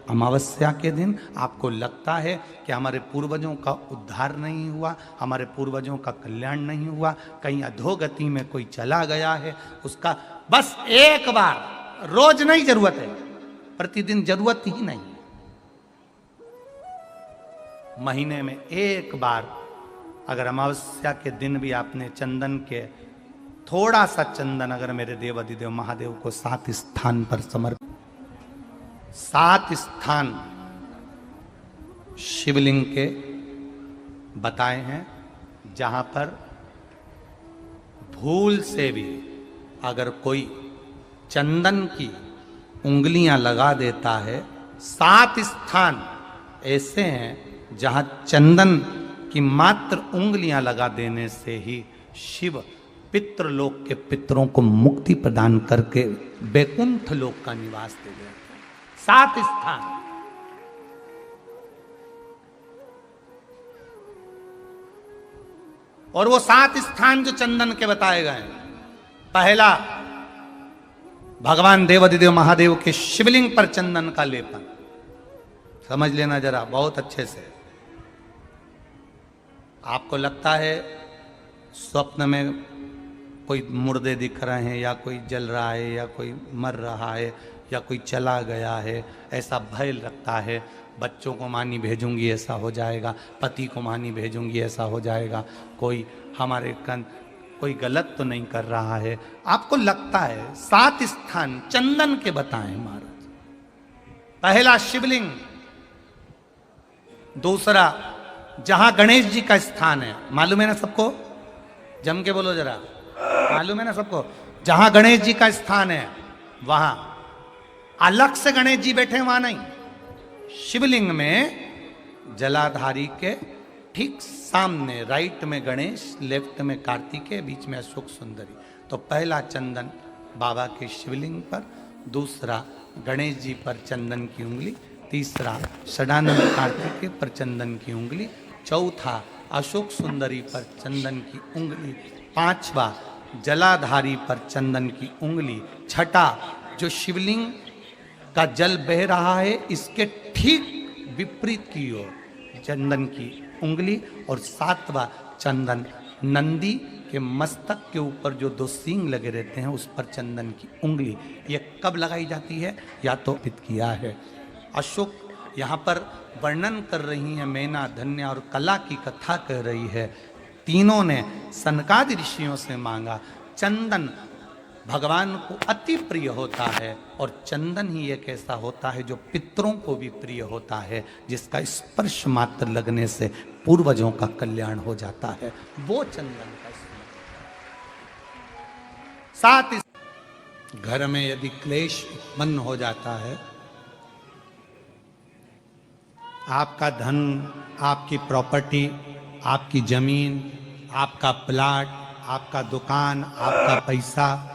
अमावस्या के दिन आपको लगता है कि हमारे पूर्वजों का उद्धार नहीं हुआ, हमारे पूर्वजों का कल्याण नहीं हुआ, कहीं अधोगति में कोई चला गया है, उसका बस एक बार, रोज नहीं जरूरत है, प्रतिदिन जरूरत ही नहीं, महीने में एक बार अगर अमावस्या के दिन भी आपने चंदन के थोड़ा सा चंदन अगर मेरे देवाधिदेव महादेव को 7 स्थान पर समर्पित, 7 स्थान शिवलिंग के बताए हैं जहां पर भूल से भी अगर कोई चंदन की उंगलियां लगा देता है, 7 स्थान ऐसे हैं जहां चंदन की मात्र उंगलियां लगा देने से ही शिव पितृलोक के पितरों को मुक्ति प्रदान करके वैकुंठ लोक का निवास दे गए। 7 स्थान, और वो 7 स्थान जो चंदन के बताए गए हैं, पहला भगवान देवाधिदेव महादेव के शिवलिंग पर चंदन का लेपन, समझ लेना जरा बहुत अच्छे से। आपको लगता है स्वप्न में कोई मुर्दे दिख रहे हैं या कोई जल रहा है या कोई मर रहा है या कोई चला गया है, ऐसा भय लगता है, बच्चों को मानी भेजूंगी ऐसा हो जाएगा, पति को मानी भेजूंगी ऐसा हो जाएगा, कोई हमारे कोई गलत तो नहीं कर रहा है, आपको लगता है। 7 स्थान चंदन के बताएं महाराज। पहला शिवलिंग, दूसरा जहां गणेश जी का स्थान है, मालूम है ना सबको, जम के बोलो जरा, मालूम है ना सबको, जहां गणेश जी का स्थान है वहां अलग से गणेश जी बैठे, वहां नहीं, शिवलिंग में जलाधारी के ठीक सामने राइट में गणेश, लेफ्ट में कार्तिकेय, बीच में अशोक सुंदरी। तो पहला चंदन बाबा के शिवलिंग पर, दूसरा गणेश जी पर चंदन की उंगली, तीसरा षडानंद कार्तिकेय पर चंदन की उंगली, चौथा अशोक सुंदरी पर चंदन की उंगली, पांचवा जलाधारी पर चंदन की उंगली, छठा जो शिवलिंग का जल बह रहा है इसके ठीक विपरीत की ओर चंदन की उंगली, और 7वां चंदन नंदी के मस्तक के ऊपर जो 2 सींग लगे रहते हैं उस पर चंदन की उंगली। ये कब लगाई जाती है, या तो पित किया है। अशोक यहाँ पर वर्णन कर रही है, मैना, धन्य और कला की कथा कह रही है। तीनों ने सनकादि ऋषियों से मांगा। चंदन भगवान को अति प्रिय होता है, और चंदन ही एक ऐसा होता है जो पितरों को भी प्रिय होता है, जिसका स्पर्श मात्र लगने से पूर्वजों का कल्याण हो जाता है, वो चंदन का साथ ही घर में यदि क्लेश उत्पन्न हो जाता है, आपका धन, आपकी प्रॉपर्टी, आपकी जमीन, आपका प्लाट, आपका दुकान, आपका पैसा,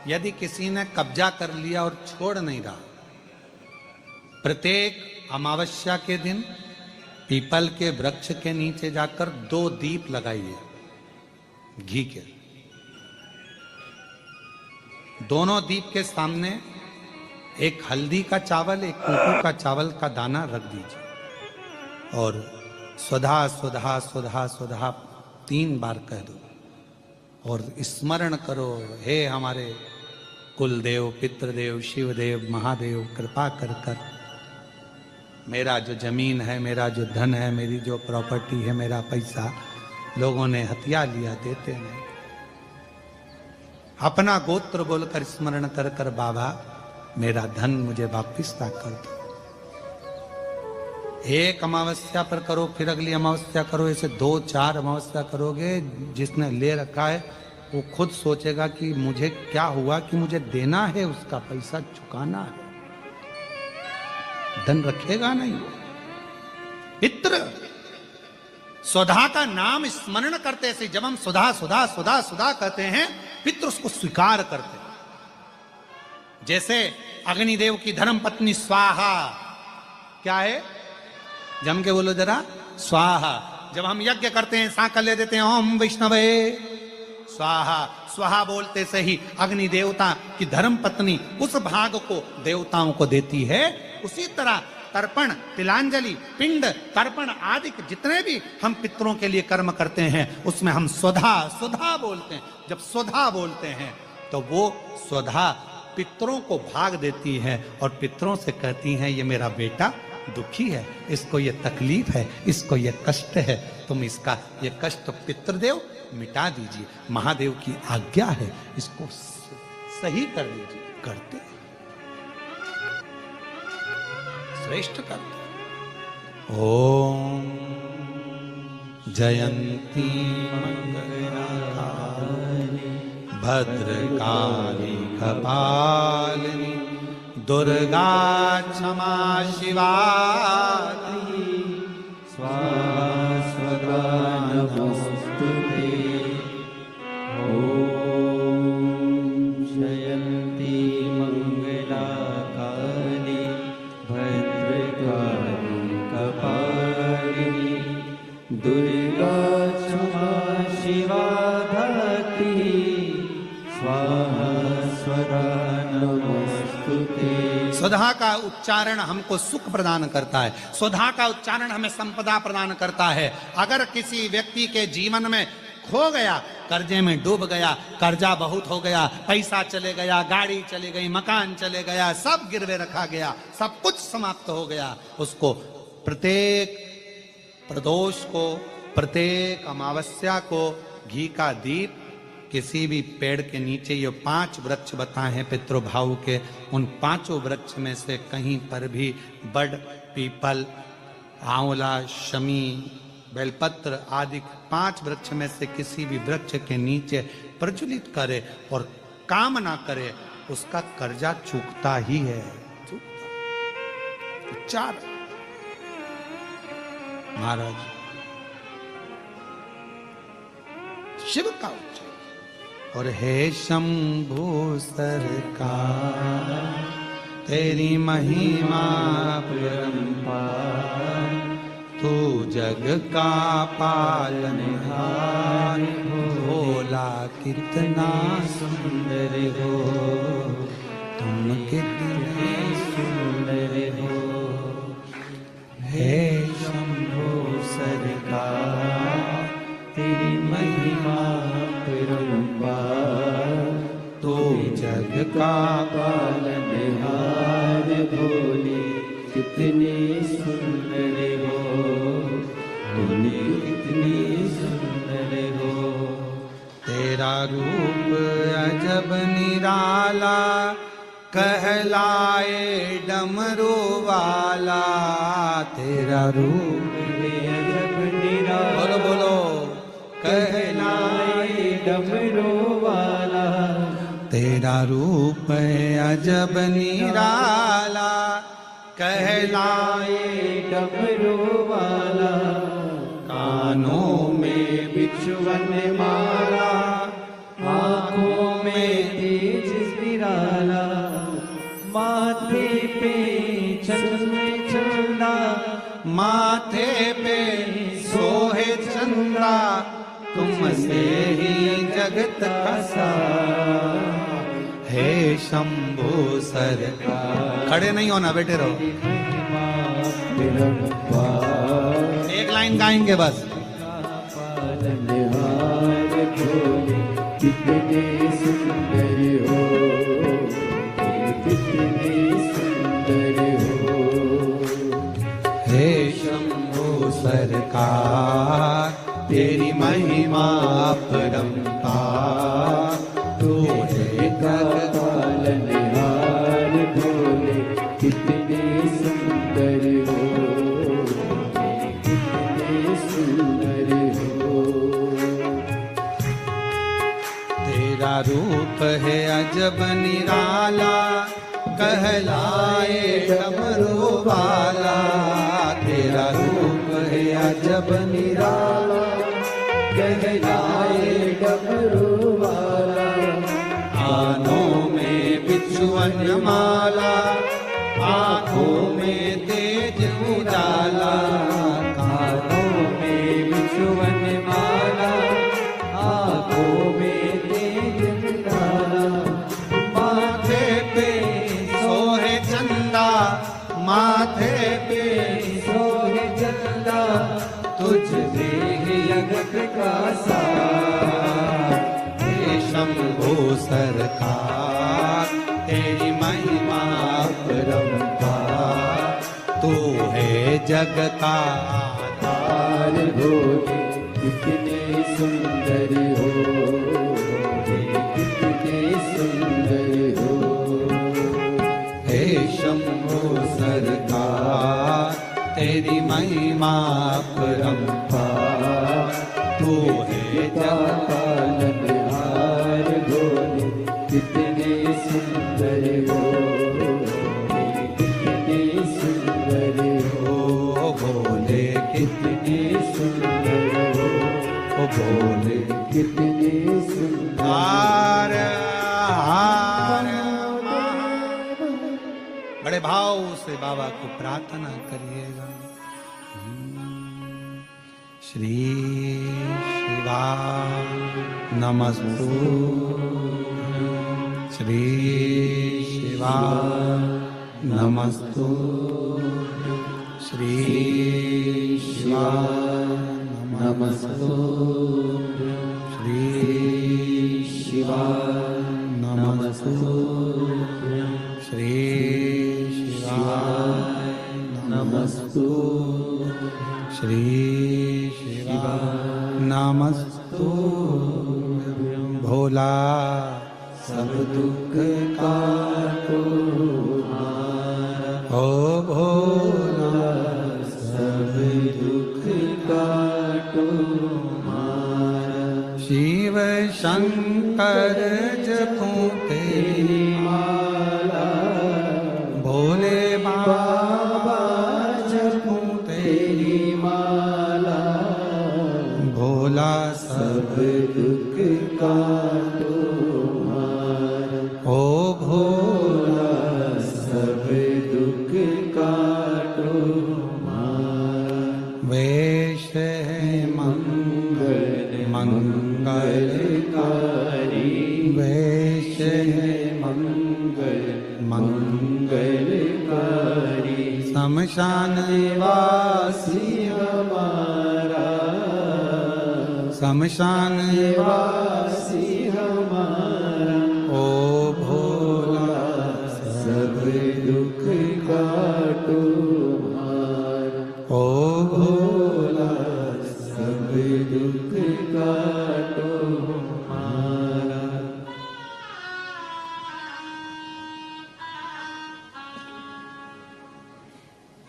यदि किसी ने कब्जा कर लिया और छोड़ नहीं रहा, प्रत्येक अमावस्या के दिन पीपल के वृक्ष के नीचे जाकर 2 दीप लगाइए घी के। दोनों दीप के सामने एक हल्दी का चावल, एक कुंकू का चावल का दाना रख दीजिए, और स्वधा स्वधा स्वधा स्वधा 3 बार कह दो, और स्मरण करो, हे हमारे कुलदेव, पितृदेव, शिवदेव, महादेव, कृपा कर कर मेरा जो जमीन है, मेरा जो धन है, मेरी जो प्रॉपर्टी है, मेरा पैसा लोगों ने हथिया लिया, देते नहीं। अपना गोत्र बोलकर स्मरण कर कर बाबा मेरा धन मुझे वापिस ला कर दो। एक अमावस्या पर करो, फिर अगली अमावस्या करो, ऐसे 2-4 अमावस्या करोगे, जिसने ले रखा है वो खुद सोचेगा कि मुझे क्या हुआ, कि मुझे देना है, उसका पैसा चुकाना है, धन रखेगा नहीं। पितृ सुधा का नाम स्मरण करते से, जब हम सुधा सुधा सुधा सुधा कहते हैं, पितृ उसको स्वीकार करते हैं। जैसे अग्निदेव की धर्म पत्नी स्वाहा, क्या है, जम के बोलो जरा, स्वाहा। जब हम यज्ञ करते हैं, सांकल ले देते हैं, ओम वैष्णवे स्वाहा, स्वाहा बोलते से ही अग्नि देवता की धर्म पत्नी उस भाग को देवताओं को देती है। उसी तरह तर्पण, तिलांजलि, पिंड, तर्पण आदि जितने भी हम पितरों के लिए कर्म करते हैं उसमें हम स्वधा स्वधा बोलते हैं। जब स्वधा बोलते हैं तो वो स्वधा पितरों को भाग देती है और पितरों से कहती हैं ये मेरा बेटा दुखी है, इसको ये तकलीफ है, इसको ये कष्ट है, तुम इसका ये कष्ट पितृदेव मिटा दीजिए, महादेव की आज्ञा है, इसको सही कर दीजिए। करते श्रेष्ठ करते। ओम जयंती मंगलाकारिणी भद्रकाली कपालिनी दुर्गा क्षमा शिवा स्वाहा स्वधा नमोस्तुते। ओम जयंती मंगलाकाली भद्रकाली कपालिनी दुर्गा क्षमा शिवा धात्री स्वाहा स्वधा नमोस्तुते। स्वधा का उच्चारण हमको सुख प्रदान करता है, स्वधा का उच्चारण हमें संपदा प्रदान करता है। अगर किसी व्यक्ति के जीवन में खो गया, कर्जे में डूब गया, कर्जा बहुत हो गया, पैसा चले गया, गाड़ी चली गई, मकान चले गया, सब गिरवे रखा गया, सब कुछ समाप्त हो गया, उसको प्रत्येक प्रदोष को, प्रत्येक अमावस्या को घी का दीप किसी भी पेड़ के नीचे, ये 5 वृक्ष बताए हैं पितृभाव के, उन 5 वृक्ष में से कहीं पर भी बड़, पीपल, आंवला, शमी, बेलपत्र आदि 5 वृक्ष में से किसी भी वृक्ष के नीचे प्रज्वलित करे और कामना करे, उसका कर्जा चूकता ही है। उच्चार महाराज शिव का उच्चार। और हे शंभु सरकार तेरी महिमा परंपार, तू जग का पालनहार, भोला कितना सुंदर हो, तुम कितने सुंदर हो। हे शंभु सरकार तेरी महिमा परंपार, तू जग का पालनहार, भोले कितने सुंदर हो, तुमने कितने सुंदर हो। तेरा रूप अजब निराला, कहलाए डमरू वाला, तेरा रूप अजब निराला, बोलो बोलो, कहलाए डमरू वाला, तेरा रूप अजब निराला, कहलाए डमरू वाला। कानों में बिछुअन माला, आँखों में तेज निराला, माथे पे चंद्र चंदा, माथे पे सोहे चंदा, तुमसे ही जगत का सारा। हे शंभु सरकार, खड़े नहीं होना, बैठे रहो। एक लाइन गाएंगे बस। कितने सुंदर हो, कितने सुंदर हो। हे शंभु सरकार तेरी महिमा परंपार, तू जग पालनहार, भोले कितने सुंदर हो, कितने सुंदर हो। तेरा रूप है अजब निराला, कहलाए डमरू वाला, तेरा रूप है अजब निराला, कहलाए डमरू वाला। कानों में बिछुअन माला, आँखों में तेज उजाला, कानों में बिछुअन माला, आँखों में तेज उजाला, माथे पे सोहे चंदा, माथे पे सोहे चंदा तुझ देह जगत का सार। हे शंभो सरकार तेरी महिमा परंपार तू है जग का आधार भोले कितने सुंदर हो, कितने सुंदर हो। हे शंभो सरकार तेरी महिमा परंपार तू है जग पालनहार भोले कितने सुंदर हो, कितने सुंदर हो। ओ भोले कितने सुंदर हो, ओ भोले कितने सुंदर। हार हार बड़े भाव से बाबा को प्रार्थना करिएगा। श्री शिवा नमस्तु श्री शिवा नमस्तु श्री शिवा नमस्तु श्री शिवा नमस्तु श्री शिवा नमस्तु श्री शिवा नमस्तु भोला सब दुख काटो ओ भोला सब दुख काटो मारा। शिव शंकर जपूं तेरी माला भोले बाबा जपूं तेरी माला भोला सब दुख काटो मारा। ओ भोला सब दुख काटो मारा। वेश है मंगल मंगलकारी वेश है मंगल मंगलकारी शमशान वासी हमारा शमशान वासी हमारा। ओ भोला सब दुख काटो मारा। ओ भोला सब दुख काटो मारा।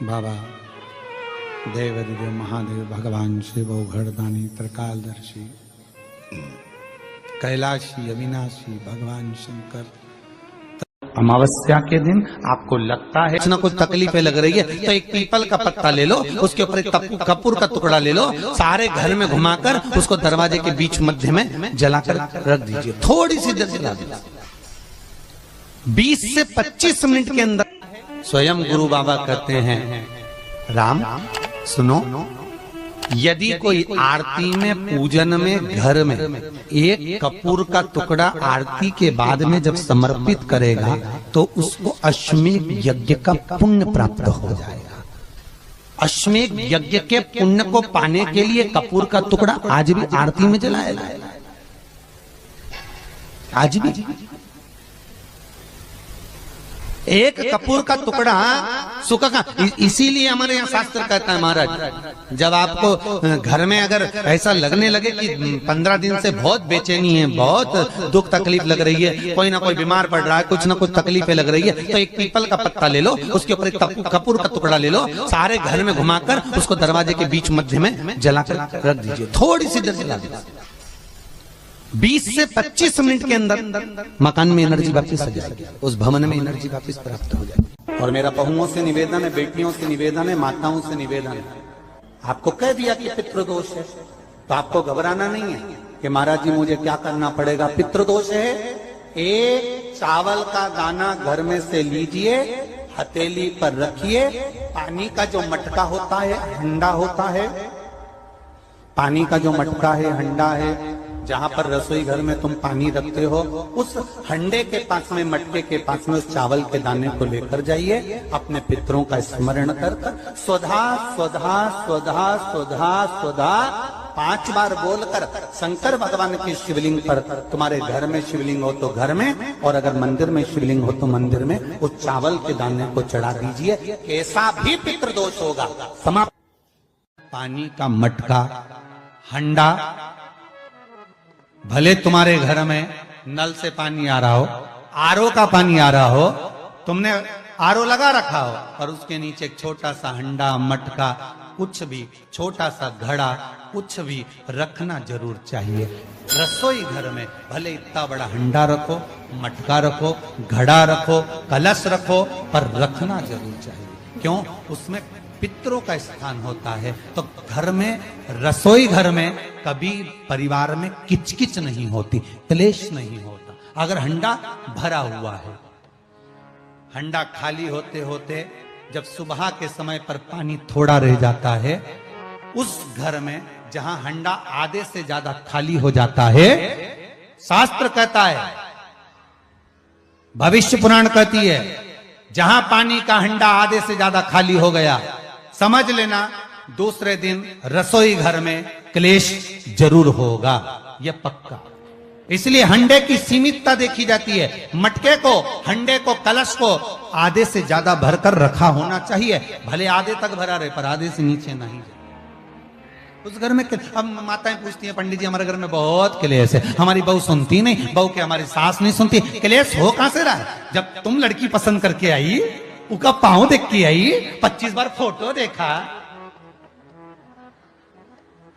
बाबा देवदेव महादेव भगवान शिव घरदानी त्रिकालदर्शी कैलाशी अविनाशी भगवान शंकर। अमावस्या के दिन आपको लगता है कुछ ना कुछ तकलीफें लग रही है तो एक पीपल का पत्ता ले लो, उसके ऊपर एक कपूर का टुकड़ा ले लो, सारे घर में घुमाकर उसको दरवाजे के बीच मध्य में जलाकर रख दीजिए। थोड़ी सी देर जला दीजिए, 20 से 25 मिनट के अंदर स्वयं गुरु बाबा कहते हैं राम सुनो, यदि कोई आरती में पूजन में घर में एक कपूर का टुकड़ा आरती के बाद में जब समर्पित करेगा तो उसको अश्वमेध यज्ञ का पुण्य प्राप्त हो जाएगा। अश्वमेध यज्ञ के पुण्य को पाने के लिए कपूर का टुकड़ा आज भी आरती में जलाया जाएगा, आज भी। एक कपूर का टुकड़ा सुखा का, इसीलिए हमारे यहाँ शास्त्र कहता है महाराज, जब आपको घर में अगर ऐसा लगने लगे कि 15 दिन से बहुत बेचैनी है, बहुत दुख तकलीफ लग रही है, कोई ना कोई बीमार पड़ रहा है, कुछ ना कुछ तकलीफें लग रही है, तो एक पीपल का पत्ता ले लो, उसके ऊपर एक कपूर का टुकड़ा ले लो, सारे घर में घुमाकर उसको दरवाजे के बीच मध्य में जलाकर रख दीजिए। थोड़ी सी देर जला दीजिए, 20 से 25 मिनट के अंदर मकान में एनर्जी वापस आ जाएगी, उस भवन में एनर्जी वापस प्राप्त हो जाएगी। और मेरा बहुओं से निवेदन है, बेटियों से निवेदन है, माताओं से निवेदन है, आपको कह दिया कि पितृदोष है तो आपको घबराना नहीं है कि महाराज जी मुझे क्या करना पड़ेगा। पितृदोष है, एक चावल का दाना घर में से लीजिए, हथेली पर रखिए, पानी का जो मटका होता है, हंडा होता है, पानी का जो मटका है, हंडा है, जहां पर रसोई घर में तुम पानी रखते हो, उस हंडे के पास में, मटके के पास में उस चावल के दाने को लेकर जाइए, अपने पितरों का स्मरण कर स्वधा स्वधा स्वधा स्वधा स्वधा 5 बार बोलकर शंकर भगवान के शिवलिंग पर, तुम्हारे घर में शिवलिंग हो तो घर में, और अगर मंदिर में शिवलिंग हो तो मंदिर में, उस चावल के दाने को चढ़ा दीजिए। कैसा भी पितृदोष होगा समाप्त। पानी का मटका, हंडा, भले तुम्हारे घर में नल से पानी आ रहा हो, आरओ का पानी आ रहा हो, तुमने आरओ लगा रखा हो, और उसके नीचे एक छोटा सा हंडा, मटका, कुछ भी, छोटा सा घड़ा, कुछ भी रखना जरूर चाहिए। रसोई घर में भले इतना बड़ा हंडा रखो, मटका रखो, घड़ा रखो, कलश रखो, पर रखना जरूर चाहिए। क्यों? उसमें पितरों का स्थान होता है। तो घर में, रसोई घर में कभी परिवार में किचकिच नहीं होती, क्लेश नहीं होता। अगर हंडा भरा हुआ है, हंडा खाली होते होते जब सुबह के समय पर पानी थोड़ा रह जाता है, उस घर में जहां हंडा आधे से ज्यादा खाली हो जाता है, शास्त्र कहता है, भविष्य पुराण कहती है, जहां पानी का हंडा आधे से ज्यादा खाली हो गया, समझ लेना दूसरे दिन रसोई घर में क्लेश जरूर होगा, यह पक्का। इसलिए हंडे की सीमितता देखी जाती है। मटके को, हंडे को, कलश को आधे से ज्यादा भरकर रखा होना चाहिए। भले आधे तक भरा रहे, पर आधे से नीचे नहीं। उस घर में अब माताएं पूछती हैं, पंडित जी हमारे घर में बहुत क्लेश है, हमारी बहू सुनती नहीं, बहू के हमारी सास नहीं सुनती। क्लेश हो कहां से रहा है? जब तुम लड़की पसंद करके आई, उसका पांव देख के आई, 25 बार फोटो देखा,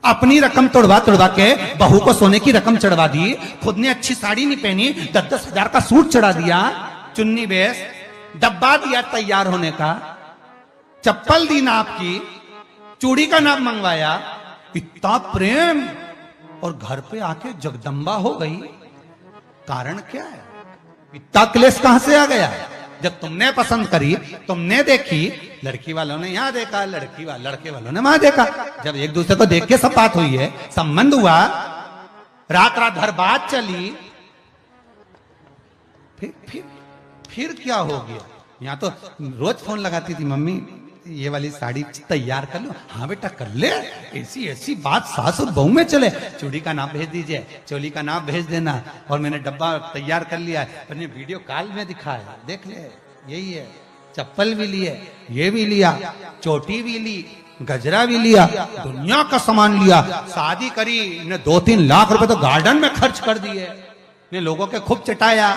अपनी रकम तोड़वा के बहू को सोने की रकम चढ़वा दी, खुद ने अच्छी साड़ी नहीं पहनी, 10-10 हजार का सूट चढ़ा दिया, चुन्नी बेस, डब्बा दिया तैयार होने का, चप्पल दी नाप की, चूड़ी का नाप मंगवाया, इतना प्रेम, और घर पे आके जगदम्बा हो गई। कारण क्या है? इतना क्लेश कहां से आ गया? जब तुमने पसंद करी, तुमने देखी, लड़की वालों ने यहां देखा, लड़के वालों ने वहां देखा, जब एक दूसरे को देख के सब बात हुई है, संबंध हुआ, रात भर बात चली, फिर क्या हो गया? यहां तो रोज फोन लगाती थी, मम्मी ये वाली साड़ी तैयार कर लो। हाँ बेटा कर ले, ऐसी बात सास और बहू में चले। चूड़ी का नाप भेज दीजिए, चोली का नाप भेज देना, और मैंने डब्बा तैयार कर लिया है, मैंने वीडियो कॉल में दिखाया, देख ले, यही है। चप्पल भी लिए, ये भी लिया, चोटी भी ली, गजरा भी लिया, दुनिया का सामान लिया, शादी करी ने 2-3 लाख रुपए तो गार्डन में खर्च कर दिए, ने लोगों के खूब चटाया,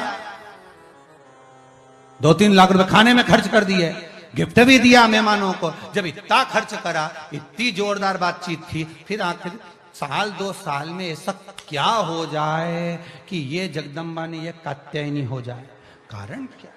2-3 लाख रुपए खाने में खर्च कर दिए, गिफ्ट भी दिया मेहमानों को। जब इतना खर्च करा, इतनी जोरदार बातचीत थी, फिर आखिर 1-2 साल में ऐसा क्या हो जाए कि ये जगदम्बा ने ये कात्यायनी हो जाए? कारण क्या?